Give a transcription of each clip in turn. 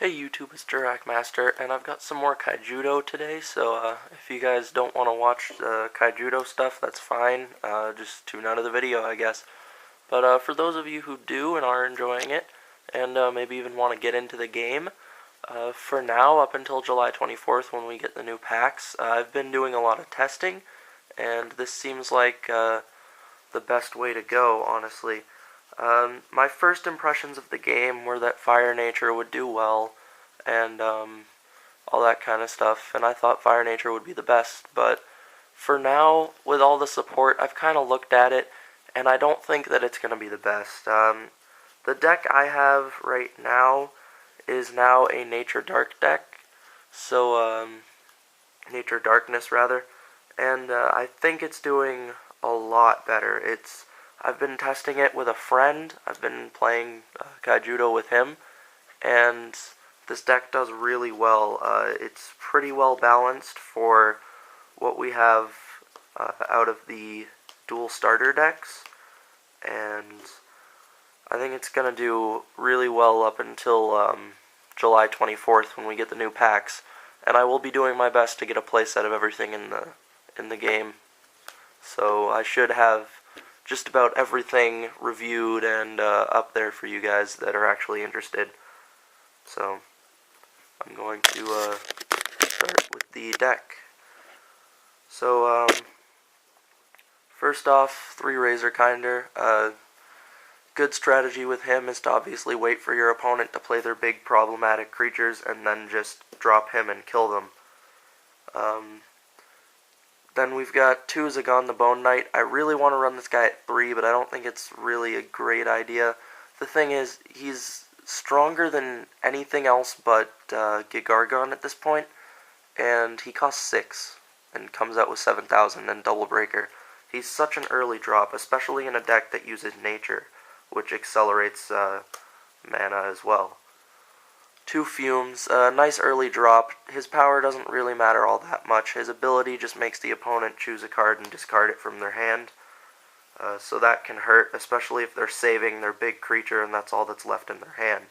Hey YouTube, it's Durak Master, and I've got some more Kaijudo today, so if you guys don't want to watch the Kaijudo stuff, that's fine. Just tune out of the video, I guess. But for those of you who do and are enjoying it, and maybe even want to get into the game, for now, up until July 24th when we get the new packs, I've been doing a lot of testing, and this seems like the best way to go, honestly. My first impressions of the game were that Fire Nature would do well, and all that kind of stuff, and I thought Fire Nature would be the best, but for now, with all the support, I've kind of looked at it, and I don't think that it's going to be the best. The deck I have right now is now a Nature Dark deck, so, Nature Darkness, rather, and I think it's doing a lot better. I've been testing it with a friend. I've been playing Kaijudo with him, and this deck does really well. It's pretty well balanced for what we have out of the dual starter decks, and I think it's going to do really well up until July 24th when we get the new packs, and I will be doing my best to get a playset of everything in the game. So I should have just about everything reviewed and up there for you guys that are actually interested. So I'm going to start with the deck. So first off, 3 Razorkinder. Good strategy with him is to obviously wait for your opponent to play their big problematic creatures and then just drop him and kill them. Then we've got 2 Zagon the Bone Knight. I really want to run this guy at 3, but I don't think it's really a great idea. The thing is, he's stronger than anything else but Gigargon at this point, and he costs 6 and comes out with 7,000 and Double Breaker. He's such an early drop, especially in a deck that uses Nature, which accelerates mana as well. 2 Fumes, nice early drop. His power doesn't really matter all that much. His ability just makes the opponent choose a card and discard it from their hand. So that can hurt, especially if they're saving their big creature and that's all that's left in their hand.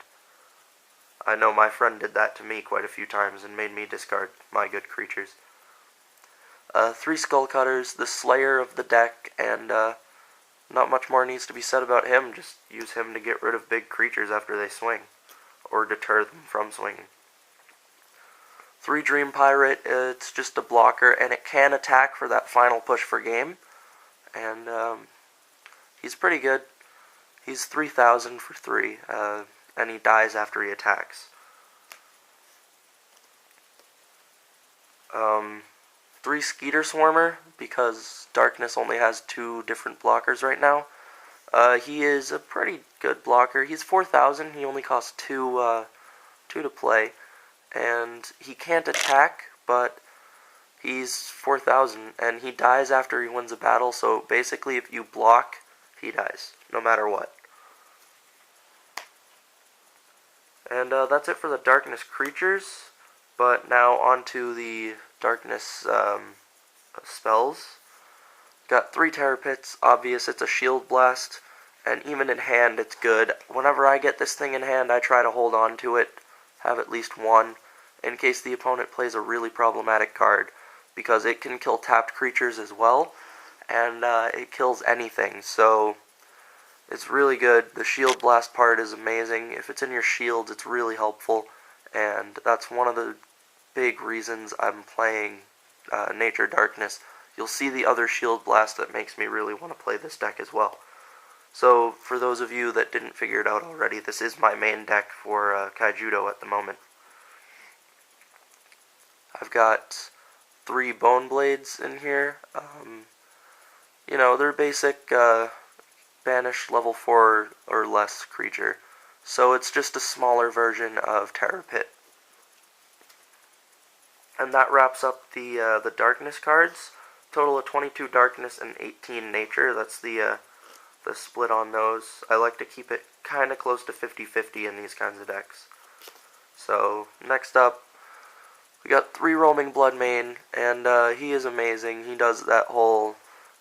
I know my friend did that to me quite a few times and made me discard my good creatures. 3 Skullcutters, the Slayer of the deck, and not much more needs to be said about him. Just use him to get rid of big creatures after they swing, or deter them from swinging. 3 Dream Pirate, it's just a blocker, and it can attack for that final push for game, and he's pretty good. He's 3,000 for 3, and he dies after he attacks. 3 Skeeter Swarmer, because Darkness only has 2 different blockers right now. He is a pretty good blocker. He's 4,000. He only costs 2 to play, and he can't attack, but he's 4,000, and he dies after he wins a battle. So basically, if you block, he dies, no matter what. And that's it for the Darkness creatures. But now onto the Darkness spells. Got 3 Terror Pits, obvious, it's a Shield Blast, and even in hand it's good. Whenever I get this thing in hand, I try to hold on to it, have at least 1, in case the opponent plays a really problematic card, because it can kill tapped creatures as well, and it kills anything, so it's really good. The Shield Blast part is amazing. If it's in your shields, it's really helpful, and that's one of the big reasons I'm playing Nature Darkness. You'll see the other Shield Blast that makes me really want to play this deck as well. So, for those of you that didn't figure it out already, this is my main deck for Kaijudo at the moment. I've got 3 Bone Blades in here. You know, they're basic banish level 4 or less creature. So it's just a smaller version of Terror Pit. And that wraps up the Darkness cards. Total of 22 Darkness and 18 Nature. That's the split on those. I like to keep it kind of close to 50-50 in these kinds of decks. So, next up, we got 3 Roaming Bloodmane, and he is amazing. He does that whole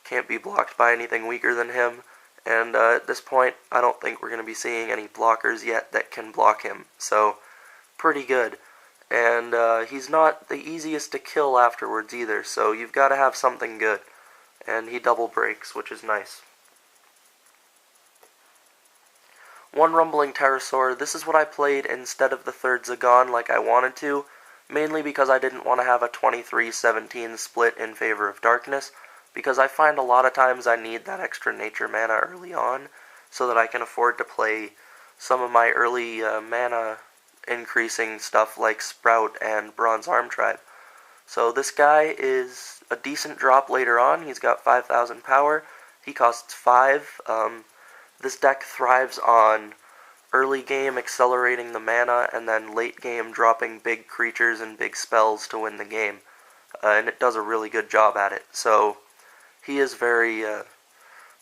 can't be blocked by anything weaker than him, and at this point, I don't think we're going to be seeing any blockers yet that can block him. So, pretty good. And he's not the easiest to kill afterwards either, so you've got to have something good. And he double breaks, which is nice. One Rumbling Pterosaur. This is what I played instead of the third Zagon like I wanted to, mainly because I didn't want to have a 23-17 split in favor of Darkness, because I find a lot of times I need that extra nature mana early on, so that I can afford to play some of my early mana increasing stuff like Sprout and Bronze Arm Tribe. So this guy is a decent drop later on. He's got 5,000 power. He costs 5. This deck thrives on early game accelerating the mana and then late game dropping big creatures and big spells to win the game. And it does a really good job at it. So he is very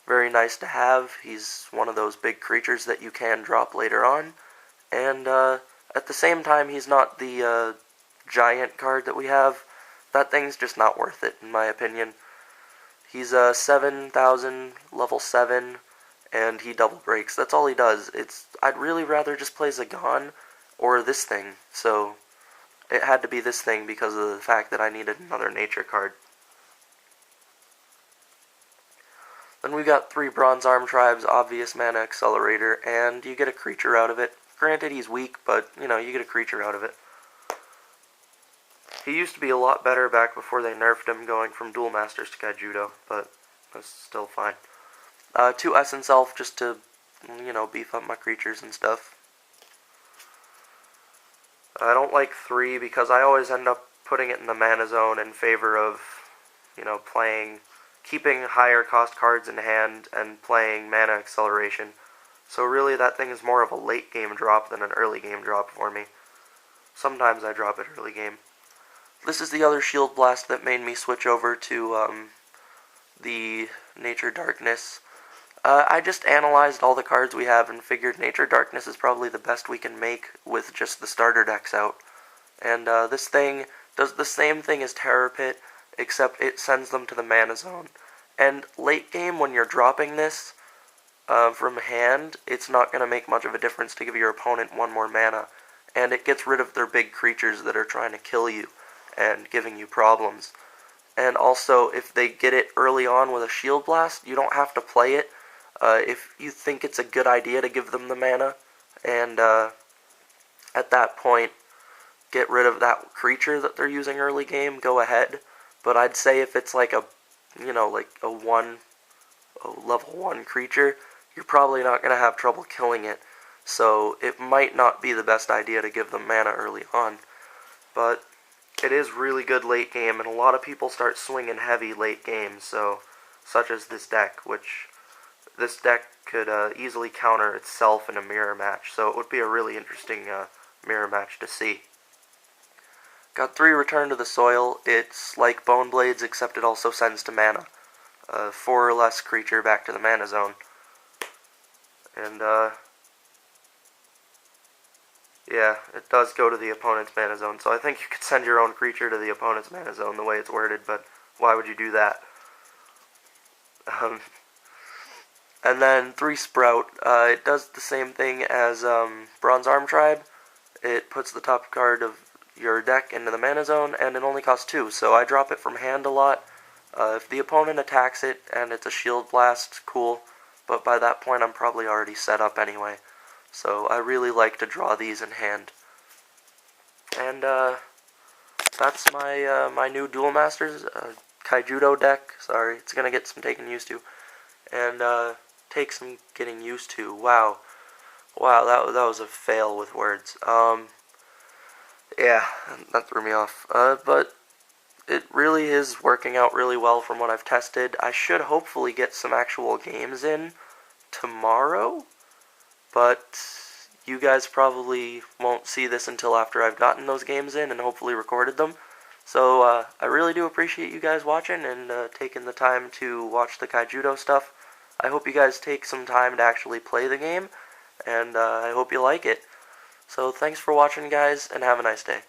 nice to have. He's one of those big creatures that you can drop later on. And at the same time, he's not the giant card that we have. That thing's just not worth it, in my opinion. He's 7,000, level 7, and he double breaks. That's all he does. I'd really rather just play Zagon or this thing. So it had to be this thing because of the fact that I needed another nature card. Then we got 3 Bronze Arm Tribes, obvious mana accelerator, and you get a creature out of it. Granted, he's weak, but, you know, you get a creature out of it. He used to be a lot better back before they nerfed him, going from Duel Masters to Kaijudo, but that's still fine. 2 Essence Elf, just to, you know, beef up my creatures and stuff. I don't like 3, because I always end up putting it in the mana zone in favor of, you know, keeping higher cost cards in hand and playing mana acceleration. So really that thing is more of a late game drop than an early game drop for me. Sometimes I drop it early game. This is the other Shield Blast that made me switch over to the Nature Darkness. I just analyzed all the cards we have and figured Nature Darkness is probably the best we can make with just the starter decks out. And this thing does the same thing as Terror Pit, except it sends them to the mana zone. And late game, when you're dropping this from hand, it's not going to make much of a difference to give your opponent 1 more mana. And it gets rid of their big creatures that are trying to kill you and giving you problems. And also, if they get it early on with a Shield Blast, you don't have to play it. If you think it's a good idea to give them the mana, and at that point, get rid of that creature that they're using early game, go ahead. But I'd say if it's like a, you know, like a level 1 creature, you're probably not going to have trouble killing it. So it might not be the best idea to give them mana early on. But it is really good late game, and a lot of people start swinging heavy late game, so such as this deck, which this deck could easily counter itself in a mirror match, so it would be a really interesting mirror match to see. Got 3 Return to the Soil. It's like Bone Blades, except it also sends to mana. 4 or less creature back to the mana zone. And, yeah, it does go to the opponent's mana zone, so I think you could send your own creature to the opponent's mana zone the way it's worded, but why would you do that? And then 3 Sprout. It does the same thing as Bronze Arm Tribe. It puts the top card of your deck into the mana zone, and it only costs 2, so I drop it from hand a lot. If the opponent attacks it and it's a Shield Blast, cool, but by that point I'm probably already set up anyway. So I really like to draw these in hand. And that's my new Duel Masters Kaijudo deck. Sorry, it's gonna get some taking used to, and take some getting used to. Wow, that was a fail with words. Yeah, that threw me off. But it really is working out really well from what I've tested. I should hopefully get some actual games in tomorrow, but you guys probably won't see this until after I've gotten those games in and hopefully recorded them. So I really do appreciate you guys watching and taking the time to watch the Kaijudo stuff. I hope you guys take some time to actually play the game, and I hope you like it. So thanks for watching, guys, and have a nice day.